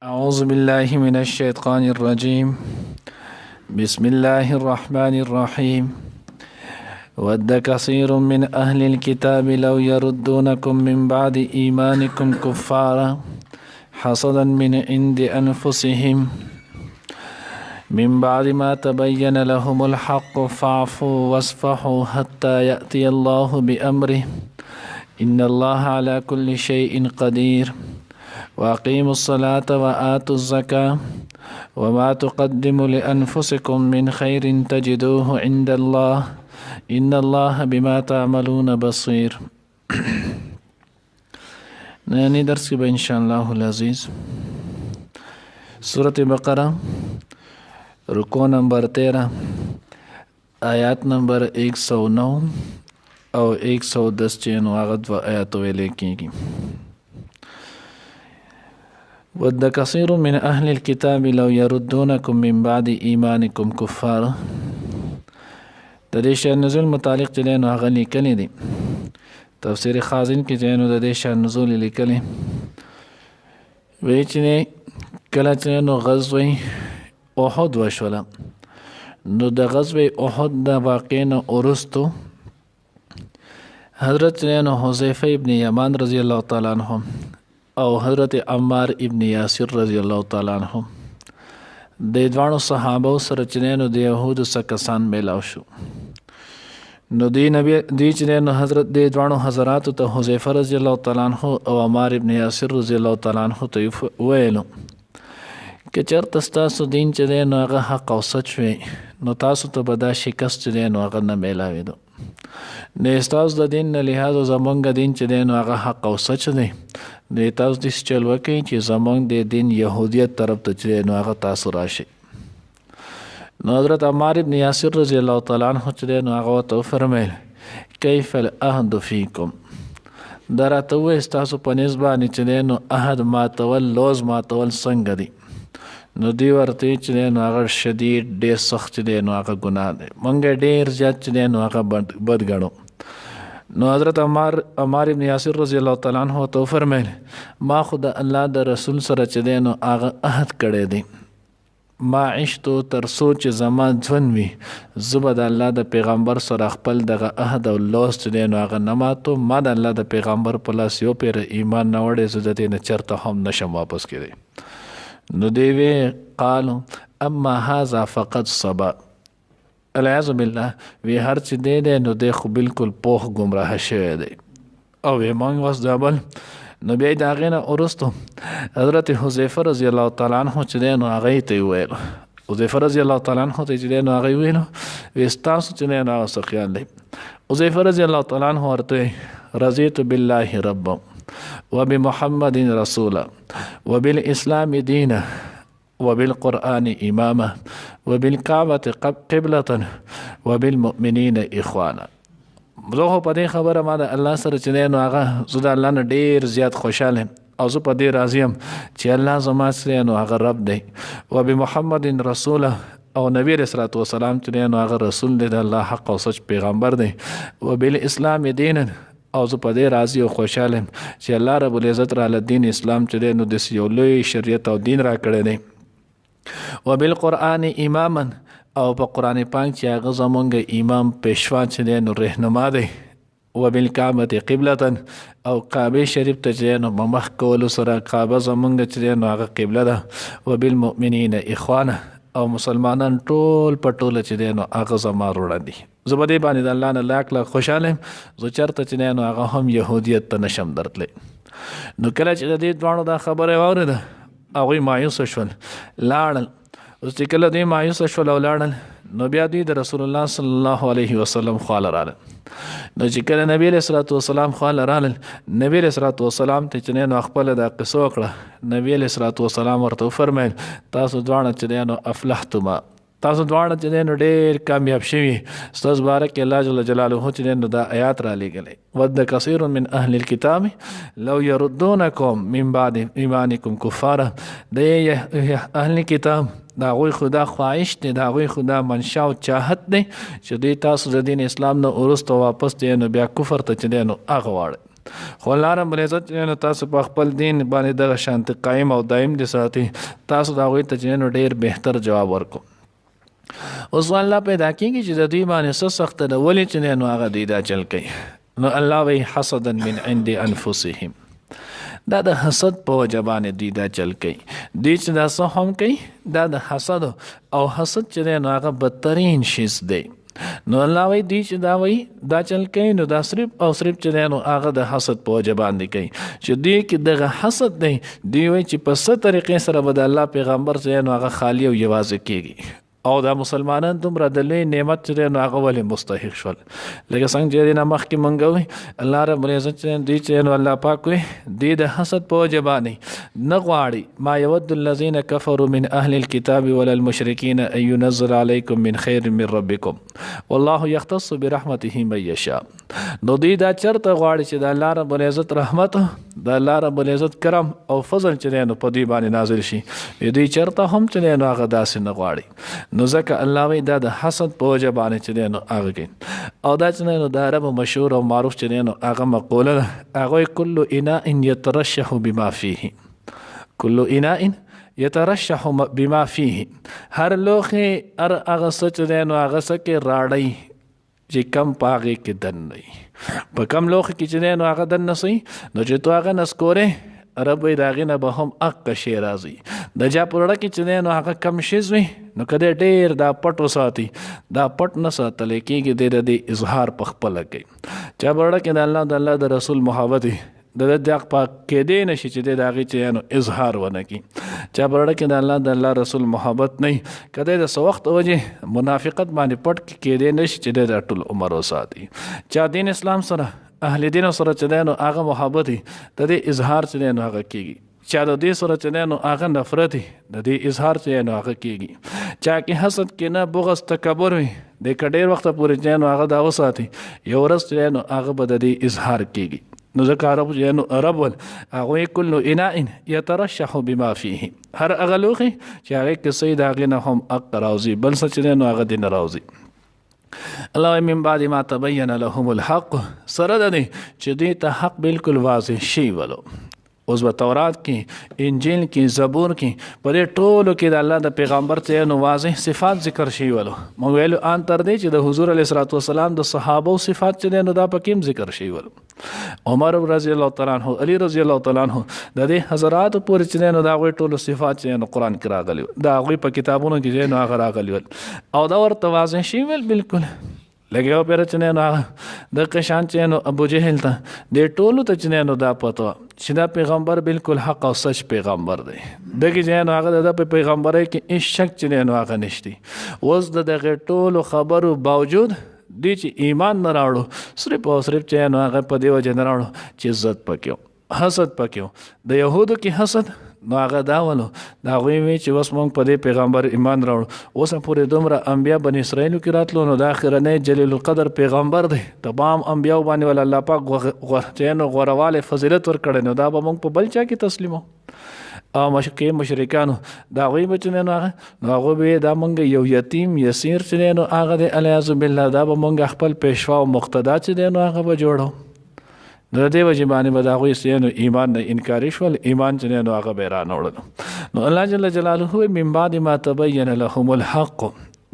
أعوذ بالله من الشيطان الرجيم. بسم الله الرحمن الرحيم. ود كثير من أهل الكتاب لو يردونكم من بعد إيمانكم كفارا حسدا من عند أنفسهم من بعد ما تبين لهم الحق فاعفوا واصفحوا حتى يأتي الله بأمره إن الله على كل شيء قدير وأقيموا الصلاة وآتوا الزكاة وما تقدموا لأنفسكم من خير تجدوه عند الله إن الله بما تعملون بصير. نانی درس کی ان شاء اللہ العزیز سورۃ بقرہ رکوع نمبر 13 آیات نمبر 109 او 110 چین واغد و آیاتو ویلے کیگی. ود كثير من أهل الكتاب لو يردونكم من بعد إيمانكم كفارا. د دې شان نزول متعلق چې نو هغه لیکلي دي تفسیر خازن کې چې نو د دې شان نزول لیکلي وی چې کله چې نو غزوه احد وشوله نو د غزوه احد د واقع نه ورستو حضرت نو حذیفه ابن یمان رضی الله تعالی عنہ او حضرت عمار ابن یاسر رضی الله تعالی عنہ د دوانو صحابه سره چې نو د يهودو څخه کسان میلاو شو نو دی نبی دی چې نو حضرت د دوانو حضرات ته حذیفه رضی الله تعالی عنہ او عمار ابن یاسر رضی الله تعالی عنہ ته ویلو که چېرته ستاسو دین چې نو هغه حق او سچ وي نو تاسو ته به دا شکست چې نو هغه نه میلاوي دو نه تاسو د دین نه لحاظ زمونږ دین چې نو هغه حق او سچ دی د تاسو د چل وکي چې زمونږ د دین يهودیت طرف ته چې نو هغه تاسو راشي. نو حضرت عمار ابن یاسر رضی الله تعالی عنہ چې نو هغه ته فرمایل کیف العهد فیکم درته وې تاسو په نسبت چې نو عهد ماتول لوز ماتول څنګه دی نو دی ورته چې نو هغه شدید ډېر سخت دی نو هغه ګناه دی مونږ ډېر زیات چې نو هغه بد غنو. نو حضرت عمار ابن یاسر رضی الله تعالی عنہ تو فرمایل ما خود الله د رسول سره چې نو هغه عهد کړی دی ما عشتو تر سوچ زمان ځون وی زبر د الله د پیغمبر سره خپل دغه عهد او لوس چې نو هغه نه ماتو ما د الله د پیغمبر په لاس یو پیر ایمان نه وړې زدته نه چرته هم نشم واپس کړي. نو دی وی قالو اما هذا فقد صبا العیاذ بالله وی هر چې دی نو دی خو بالکل پوخ گمراه شوی دی او وی مونږ واس دابل. نو بیا د هغې نه وروستو حضرت حذیفه رضی الله تعالی عنہ چې دی نو هغې ته یې ویل حذیفه رضی الله تعالی عنہ ته چې دی نو هغې ویلو وی ستاسو چې دی نو هغه څه خیال دی. حذیفه رضی الله تعالی عنہ ورته رضیت بالله ربا وبمحمد رسولا وبالاسلام دینا وبالقرآن اماما وبالكعبة قبلة وبالمؤمنين اخوانا. زه په دې خبره ما د الله سره چې نو هغه زه د الله نه ډیر زیات خوشاله او زه په دې راضي یم چې الله زما سره نو هغه رب دی وبمحمد رسوله او نبی رسول الله والسلام چې نو هغه رسول دی د الله حق او سچ پیغمبر دی وبالاسلام دین او زه په دې راضي او خوشاله چې الله رب العزت را ل دین اسلام چې نو د یو لوی شریعت او دین را کړی دی وبالقرآن اماما او په قرآن پاک چې هغه زمونږ امام پیشوا چې نو رهنما دی وبالکعبة قبلة او کعبه شریف ته چې نو مخ کولو سره کعبه زمونږ چې نو هغه قبله ده وبالمؤمنین اخوانا او مسلمانان ټول په ټوله چې نو هغه زما وروڼه دي. زه به دې باندې د الله نه لاک خوشحاله یم زه چېرته چې نو هغه هم یهودیت ته نشم درتلی. نو کله چې د دې دواړو دا خبره واورېده هغوی مایوسه شول لاړل. اوس چې کله دوی مایوسه شول او لاړل نو بیا دوی د رسول الله صلی الله علیه وسلم خواله راغلل. نو چې کله نبی علیه الصلاة والسلام خواله راغلل نبی علیه الصلاة والسلام ته چې نو خپله دا قصه وکړه نبی علیه الصلاة والسلام ورته وفرمیل تاسو دواړه چې نو افلحتما تاسو دواړه چې نو ډېر کامیاب شوي ستاسو باره کې الله جل جلاله چې نو دا آیات را لېږلی ود کثیر من اهل الکتاب لو یردونکم من بعد ایمانکم کفارا د اهل کتاب دا غوی خدا خواهش دی دا غوی خدا منشا او چاهت دی چې دوی تاسو د دین اسلام نه وروسته واپس دی نو بیا کفر ته چې دی نو هغه واړئ خو الله رب العزت نو تاسو په خپل دین باندې دغه شانت قائم او دائم دي ساتي تاسو دا غوي ته نو ډیر بهتر جواب ورکو. اوس الله پیدا کیږي چې د دوی باندې سخت د ولې چې نو هغه دی دا چل کوي. نو الله وی حسدا من عند انفسهم دا د حسد په وجبان دی دا چل کوي دی چې دا څه هم کوي دا د حسد او حسد چې نو هغه بدترین شیز دی. نو الله وی دی چې دا وی دا چل کوي نو دا صرف او صرف چې نو هغه د حسد په وجبان دی کوي چې دی کې دغه حسد دی دی وی چې په څه طریقې سره به د الله پیغمبر چې نو هغه خالی او یوازې کیږي او دا مسلمانان دومره د لوی نعمت چې نو هغه ولې مستحق شول. لکه څنګه چې نه مخکې مونږ وی الله رب العزت دی چې نو الله پاک وی دی د حسد په وجبانی نه غواړي ما يود الذين كفروا من اهل الكتاب ولا المشركين ان ينزل عليكم من خير من ربكم والله يختص برحمته من يشاء. نو دی دا چرته غواړي چې د الله رب العزت رحمت د الله رب العزت کرم او فضل چې نو په دی باندې نازل شي دی چرته هم چې نو هغه داسې نه غواړي. نو ځکه الله وی دا د حسد په وجه باندې چې نو هغه کوي او دا چې نو د عرب مشهور او معروف چې نو هغه مقوله ده هغه کل اناء يترشح بما فيه کل اناء يترشح بما فيه هر لوخه هر هغه چې نو هغه سکه راړی چې کم پاغه کې دن نه په کم لوخه کې چې نو هغه دن نسي نو چې تو هغه نسکوره رب وی داغه نه به هم اق شي راځي د جا پرړه کې چې نو هغه کم شیز وي نو کده ډیر دا پټو ساتي دا پټ نه ساتل کېږي د اظهار په خپل کوي چا پرړه کې د الله د رسول محبت د دغه پاک کې دی نشي چې دغه چې نو اظهار ونه کی چا پرړه کې د الله رسول محبت نه کده د سو وخت وجه منافقت باندې پټ کې دی نشي چې د ټول عمر وساتي چا دین اسلام سره اهل دین سره چې نو هغه محبت د دې اظهار چې نو هغه کیږي چا د دې سره چې نو هغه نفرت د دې اظهار چې نو هغه کیږي چا کې حسد کې نه بغض تکبر وي د کډیر وخت پورې چې نو هغه دا وساتي یو ورځ چې نو هغه به د دې اظهار کیږي. نو ذکر عرب چې نو عرب هغه کله اناء يترشح بما فيه هر هغه لوخي چې هغه کې سید هغه نه هم اق راوزي بل څه چې نو هغه دین راوزي. الله من بعد ما تبين لهم الحق سره ده چې دې ته حق بالکل واضح شي ولو اوس په تورات کې انجیل کې زبور کې په دې ټولو کې د الله د پیغمبر ته نو واضح صفات ذکر شي ولو موږ ویلو ان تر دې چې د حضور علیه الصلوات والسلام د صحابه او صفات چې نو دا پکې ذکر شي ولو عمر رضی الله تعالی عنہ علی رضی الله تعالی عنہ د دې حضرات پورې چې نو دا غوي ټولو صفات چې نو قران کې راغلي دا غوي په کتابونو کې نو هغه راغلي او دا ورته واضح شي ول بالکل لګیو پیر چې نو د قشان چې نو ابو جهل ته د ټولو ته چې نو دا پته چې دا پیغمبر بالکل حق او سچ پیغمبر دی دغه چې نو هغه د پیغمبري کې هیڅ شک چې نو هغه نشتی اوس دغه ټولو خبرو باوجود دی چې ایمان نه راوړو صرف او صرف چې نو هغه په دیو جن راوړو چې عزت پکيو حسد پکيو د يهودو کې حسد نو هغه دا ولو دا غوي وی چې وس مونږ په دې پیغمبر ایمان راوړو اوس پورې دومره انبیا بن اسرائیل کې راتلو نو د اخرنه جلیل القدر پیغمبر دی تمام انبیا باندې ول الله پاک غوښتنه غورواله فضیلت ور کړي نو دا به مونږ په بل چا کې تسلیمو او مشرکانو دا غوي بچنه نو هغه به دا مونږ یو یتیم یسیر چې نو هغه د الیاذ بالله دا به مونږ خپل پیشوا او مقتدا چې نو هغه به جوړو د دې وجه باندې به دا غوي سينو ایمان نه انکار شول ایمان چې نو هغه به را نوړل نو الله جل جلاله من بعد ما تبين لهم الحق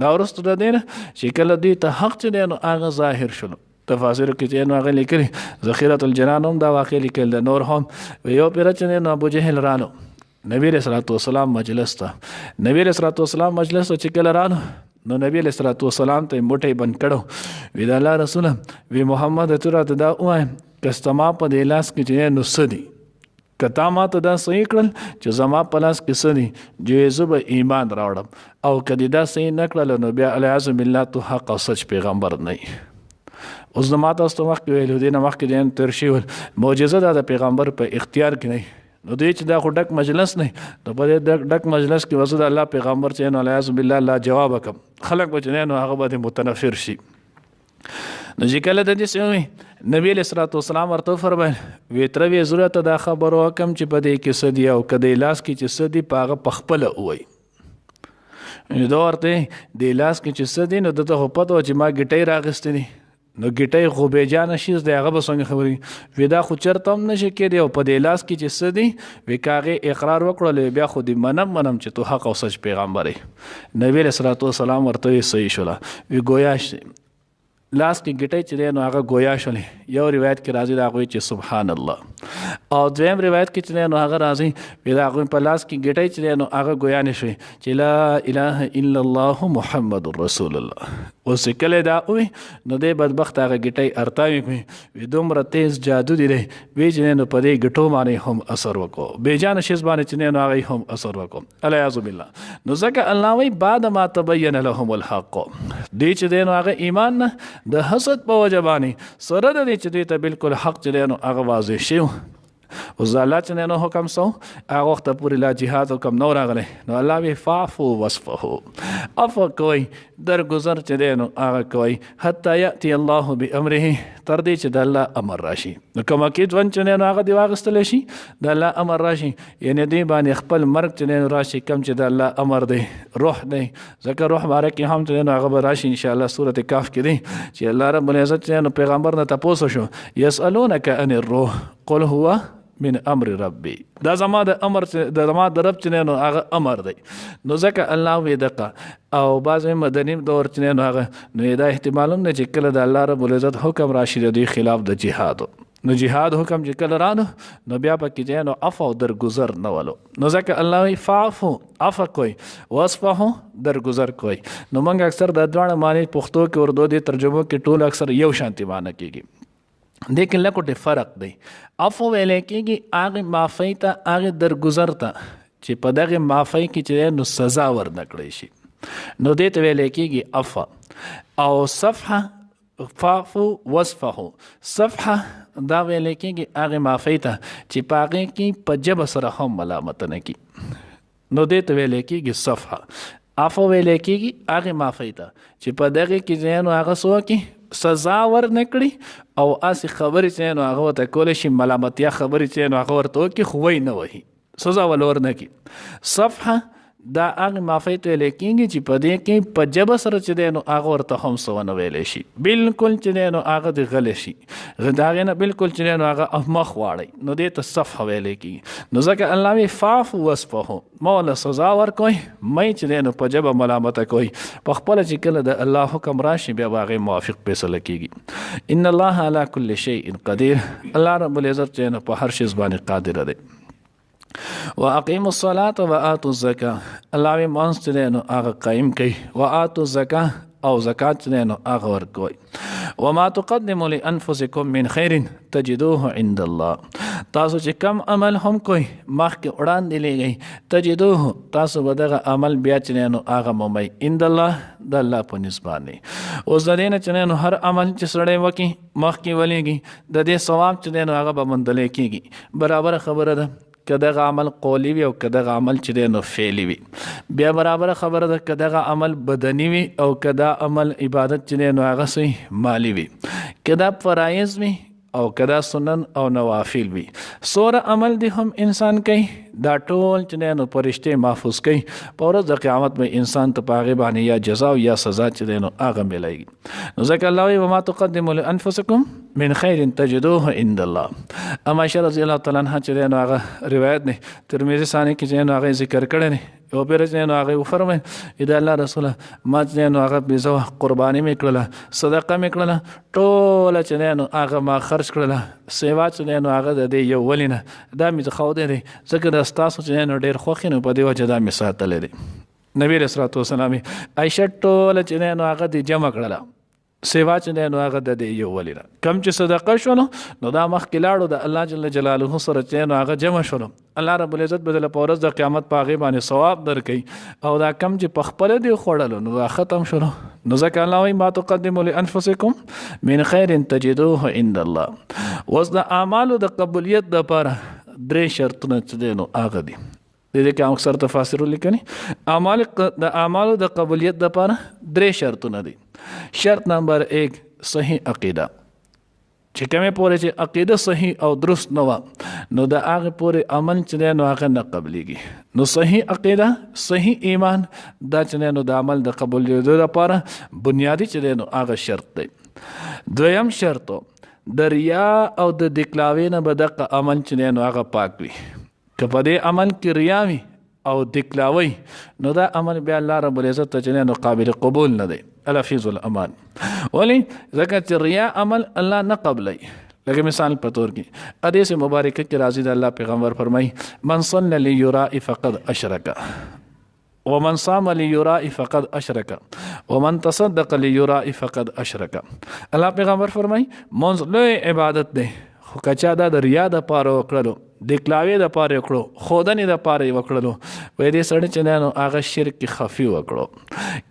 دا ورسته د دین چې کله دې ته حق چې نو هغه ظاهر شول تفاسیر کې چې نو هغه لیکلي ذخیره الجنان هم دا واقع لیکل نور هم یو پیر چې نو ابو جهل رانو نبی رسول الله والسلام مجلس ته نبی رسول الله والسلام مجلس ته چې کله رانو نو نبی علیہ الصلوۃ والسلام ته موټي بند کړو وی دا الله رسول وی محمد ته دا وای کستما په د لاس کې چې نو سدي کتا ما ته دا صحیح کړل چې زما په لاس کې سدي چې زه به ایمان راوړم او کدی دا صحیح نکړل نو بیا الیاذ بالله تو حق او سچ پیغمبر نه اوس زما تاسو وخت ویلو دینه وخت کې تر شي معجزه د پیغمبر په اختیار کې نه نو دوی چې دا خو ډک مجلس نه نو په دې ډک مجلس کې وسود الله پیغمبر چې نو الیاذ بالله الله جواب وکم خلق بچنه نو هغه به متنفر شي نو چې کله د دې سوي نبی علیہ الصلوۃ والسلام ورته فرمایل وی تر وی ضرورت دا خبرو کم چې په دې کې سدي او کدی لاس کې چې سدي پاغه پخپل وای نو دا ورته د لاس کې چې سدي نو دته پته چې ما ګټي راغستنی نو ګټۍ خو بېجانه شیز دی، هغه به څنګه خبرې وي دا خو چېرته هم نشي کېدی. او په دې لاس کې چې څه دي وي که هغې اقرار وکړل بیا خو دې منم چې تو حق او سچ پیغمبر یې. نبي علیه صلات وسلام ورته وی صحیح شوله، وی گویا لاس کې ګټۍ چې دی نو هغه گویا شولې. یو روایت کې راځي د هغوی چې سبحان الله، او دویم روایت کې چې دی نو هغه راځي وی د هغوی په لاس کې ګټۍ چې دی نو هغه گویا نه شوې چې لا اله الا الله محمد رسول الله. اوس کله دا وی نو دی بدبخت هغه ګټۍ ارتاوي کړي، وی دومره تیز جادو دی وی چې نو په دې ګټو باندې هم اثر وکړو، بېجانه شیز باندې چې نو هغه هم اثر وکړو الیاذ بالله. نو ځکه الله وی بعد ما تبین لهم الحق، دی چې دی نو هغه ایمان نه د حسد په وجه باندې سره د دې چې دوی ته بالکل حق چې دی نو هغه واضح شي. اوس د الله چې دی نو حکم سو هغه وخته پورې لا جهاد حکم نو راغلی. نو الله وی فاعفو واصفحوا، عفو کوئ درګذر چې دی نو هغه کوئ حتی یأتی الله بامره، تر دې چې د الله امر راشي. نو کوم کې ژوند چې دی نو هغه دې واخیستلی شي د الله امر راشي، یعنې دوی باندې خپل مرګ چې دی نو راشي کوم چې د الله امر دی روح دی. ځکه روح باره کې هم چې دی نو هغه به راشي انشاءالله سورة کهف کې دی چې الله رب العزت چې نو پیغمبر نه تپوس شو یسألونک عن الروح قل هو من امر ربي، دا زما د امر د زما د رب چې نو هغه امر دی. نو ځکه الله وی دقه او بعض مدني دور چې نو هغه نو دا احتمال هم نه چې کله د الله رب العزت حکم راشي د دوی خلاف د جهاد، نو جهاد حکم چې کله رانو نو بیا پکې چې نو عفو درګذر نه ولو. نو ځکه الله وی فاعفو عفو کوئ واصفحوا درګذر کوئ. نو موږ اکثر د دواړه معنی پښتو کې اردو دې ترجمو کې ټول اکثر یو شانتي معنی کېږي، لیکن لکوټې فرق دی. عفو ویلی کېږي هغې معافۍ ته، هغې درګذر ته چې په دغې معافۍ کې چې نو سزا ورنه کړی شي، نو دې ته ویلی کېږي عفو. او صفحه فاعفو واصفحوا، صفحه دا ویلی کېږي هغې معافۍ ته چې په هغې کې په ژبه سره هم ملامت نه کي، نو دې ته ویلی کېږي صفحه. عفو ویلی کېږي هغې معافۍ ته چې په دغې کې نو هغه څه وکړي سزا ورنه کړي او اسې خبرې چې نو هغه ورته کولی شي ملامتیا خبرې چې نو هغه ورته وکړي خو وی نه وهي، سزا ول ورنه کړي. صفحه دا هغې معافۍ ته ویلی کېږي چې په دې کې په ژبه سره چې دی نو هغه ورته هم څه ونه ویلی شي، بالکل چې دی نو هغه د غلی شي، د هغې نه بالکل چې دی نو هغه مخ واړئ، نو دې ته صفحه ویلی کېږي. نو ځکه الله وی فاعفو واصفحوا، ما ورله سزا ورکوئ، می چې دی نو په ژبه ملامته کوئ، په خپله چې کله د الله حکم راشي بیا به هغې موافق فیصله کېږي. ان الله علی کل شیء قدیر، الله رب العزت چې نو په هر شیز باندې قادر دی. واقیموا الصلاة وآتوا الزکاة، الله وی مانځ چې دی نو هغه قایم کوي، وآتوا الزکاة او زکات چې دی نو هغه ورکوئ. وما تقدموا لانفسکم من خیر تجدوه عند الله، تاسو چې کم عمل هم کوئ مخکې وړاندې لېږئ تجدوه، تاسو به دغه عمل بیا چې دی نو هغه مومئ عند الله د الله په نسبت باندې. اوس د دې نه چې دی نو هر عمل چې سړی وکړي مخکې ولېږي د دې ثواب چې دی نو هغه به موندلی کېږي. برابره خبره ده که دغه عمل قولی وي او که دغه عمل چې دی نو فعلی وي، بیا برابره خبره ده که دغه عمل بدني وي او که دا عمل عبادت چې دی نو هغه څه مالی وي، که دا فرایض وي او که دا سنن او نوافل وي. سوره عمل دی هم انسان کوي دا ټول چې دی نو فرشتې محفوظ کوي، په ورځ د قیامت به انسان ته په هغې باندې یا جزا او یا سزا چې دی نو هغه میلیږي. نو ځکه الله وایي وما تقدموا لانفسکم من خیر تجدوه عند الله. اما عائشہ رضی الله تعالی عنها چې دی نو هغه روایت دی ترمذي ثاني کې چې نو هغه ذکر کړی دی، یو پیر چې نو هغه وفرمایي د الله رسوله ما چې نو هغه بېزوه قرباني مې کړله، صدقه مې کړله، ټوله چې دی نو هغه ما خرج کړله، سیوا چې دی نو هغه د دې یو ولې نه دا مې ښودی دی ځکه د ستاسو چې نو ډېر خوښ نو په دې وجه دا مې ساتلی دی. نبي علیه الصلاة والسلام عایشه ټوله چې دی نو هغه دې جمع کړله، سیوا چې دی نو هغه د دې یو ولې نه. کم چې صدقه شولو نو دا مخکې لاړو د الله جل جلاله سره چې نو هغه جمع شولو، الله رب العزت به دله په ورځ د قیامت په هغې باندې ثواب درکوي، او دا کم چې په خپله دې خوړلو نو دا ختم شولو. نو ځکه الله وایي ما تقدموا لانفسکم من خیر تجدوه عند الله. اوس د اعمالو د قبولیت دپاره 3 شرطونه چې دی نو هغه دي، د دې کې اکثر تفاسیرو لیکني د اعمالو د قبولیت دپاره 3 شرطونه دي. شرط نمبر 1 صحیح عقیده، چې کومې پورې چې عقیده صحیح او درست نه وه نو د هغې پورې عمل چې دی نو هغه نه قبلیږي. نو صحیح عقیده صحیح ایمان دا چې دی نو د عمل د قبولیدو لپاره بنیادي چې دی نو هغه شرط دی. دویم شرطو د ریا او د دکلاوی نه به دغه عمل چې دی نو هغه پاک وي. که په دې عمل کې ریا وي او دکلاوی نو دا عمل بیا الله رب العزت ته چې نو قابل قبول نه دی. الحفیظ الامان. ولی ځکه چې ریا عمل الله نه قبلوي. لکه مثال په تور کې حدیث مبارکه کې راځي د الله پیغمبر فرمایي من صلى ليراء فقد اشرک ومن صام ليراء فقد اشرک ومن تصدق ليراء فقد اشرک. الله پیغمبر فرمایي منځ لوی عبادت دی خو کچا دا د ریا د پاره وکړلو دکلاوی د پاره وکړو خودنې د پاره وکړلو په دې سره چې نو هغه شرک خفي وکړو.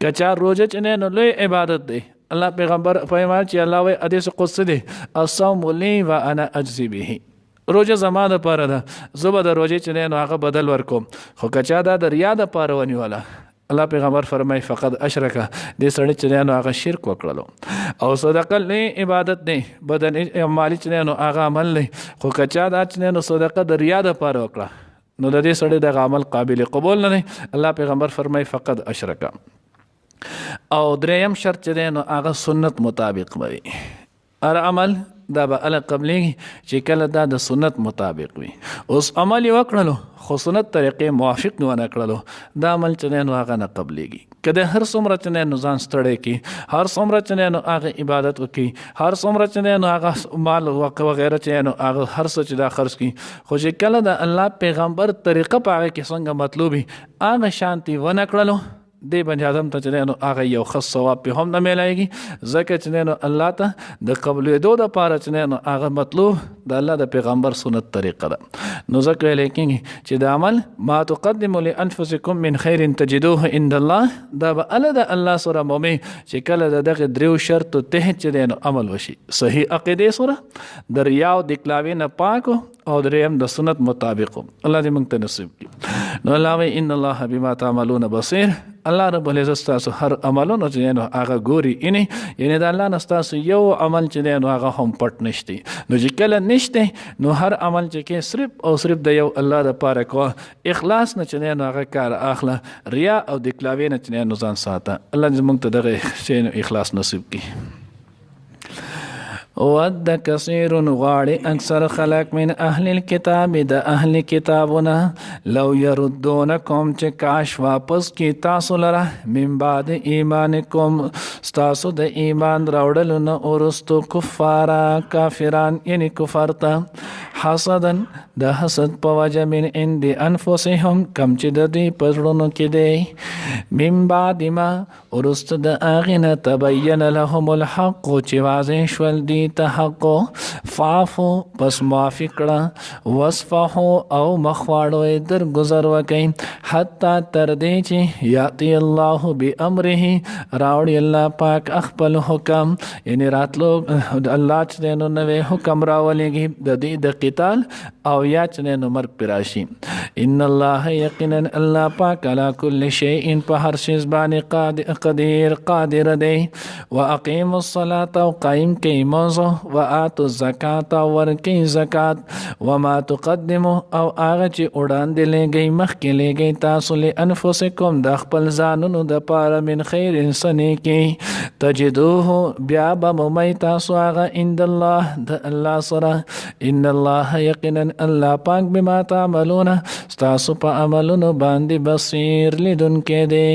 کچا روزه چې نو لوی عبادت دی الله پیغمبر فرمایي چې الله وی حدیث قدسی دی الصوم لی وانا اجزی به. روزه زما د پاره ده زه به د روزې چې نو هغه بدل ورکوم. خو کچا دا د ریا د پاره ونیوله الله پیغمبر فرمایي فقط اشرک دې سړی چې نو هغه شرک وکړلو. او صدقه لې عبادت دی بدن مالی چې نو هغه عمل دی خو کچا دا چې نو صدقه د ریا د پاره وکړه نو د دې سړی د عمل قابل قبول نه دی. الله پیغمبر فرمایي فقط اشرک. او دریم شرط چې دی نو هغه سنت مطابق وي. هر عمل دا به الله قبلېږي چې کله دا د سنت مطابق وي. اوس عمل یې وکړلو خو سنت طریقې موافق نه ونه کړلو دا عمل چې دی نو هغه نه قبلېږي. که د هر څومره چې نو ځان ستړی کړي هر څومره چې نو هغه عبادت وکړي هر څومره چې نو هغه مال وغیره چې نو هغه هر څه چې دا خرڅ کړي خو چې کله د الله پیغمبر طریقه په هغه کې څنګه مطلوبي هغه شانتي ونه کړلو دی بني آدم ته چې نو هغه یو ښه ثواب په هم نه میلایږي ځکه چې نو الله ته د قبولېدو دپاره چې نو هغه مطلوب د الله د پیغمبر سنت طریقه ده. نو ځکه ویلی کېږي چې د عمل ما تقدموا لانفسکم من خیر تجدوه عند الله دا به الله د الله سره مومي چې کله د دغه دریو شرطو تحت چې نو عمل وشي صحیح عقیدې سره د ریا او دکلاوي نه پاکو او دریم د سنت مطابق. الله دې موږ ته نصیب کړي. نو الله وی ان الله بما تعملون بصیر. الله رب العزت تاسو هر عملونو چې نو هغه ګوري یعنی د الله نه تاسو یو عمل چې نو هغه هم پټ نشتی. نو چې کله نشته نو هر عمل چې کې صرف او صرف د یو الله لپاره کو اخلاص نه چې نو هغه کار اخله ریا او دکلاوی نه چې نو ځان ساته. الله دې موږ ته دغه شی اخلاص نصیب کړي. ود کثیر غواړي اکثر خلق من اهل الكتاب د اهل کتابونه لو يردونکم چې کاش واپس کی تاسو لره من بعد ایمانکم تاسو د ایمان راوړلو نه ورستو کفارا کافران یعنی کفر ته حسدن د حسد په وجه من عند انفسهم کم چې د دوی پزړونو کې دی من بعد ما ورست د اغنه تبین لهم الحق چې واضح شول دی تحقو فعفو پس معافی کړه وصفحو او مخواړو در گذر وکئ حتی تر دې چې یاتی الله بامره راوړي الله پاک خپل حکم یعنی راتلو الله چې نو نوې حکم راولېږي د دې د قتال او یا چې نو مرګ پر راشي. ان الله یقینا الله پاک علی کل شیء په هر شی باندې قادر دی. واقیموا الصلاة او قائم کئ موضوع وآتوا الزکاة ورکی زکات وما تقدموا او هغه چې وړاندې لګئ مخکې لګئ تاسو لانفسکم د خپل ځانونو د پاره من خیر انساني کې تجدوه بیا به مومئ تاسو هغه عند الله د الله سره. ان الله یقینا الله پاک بما تعملون تاسو په عملونو باندې بصیر لیدونکی دی.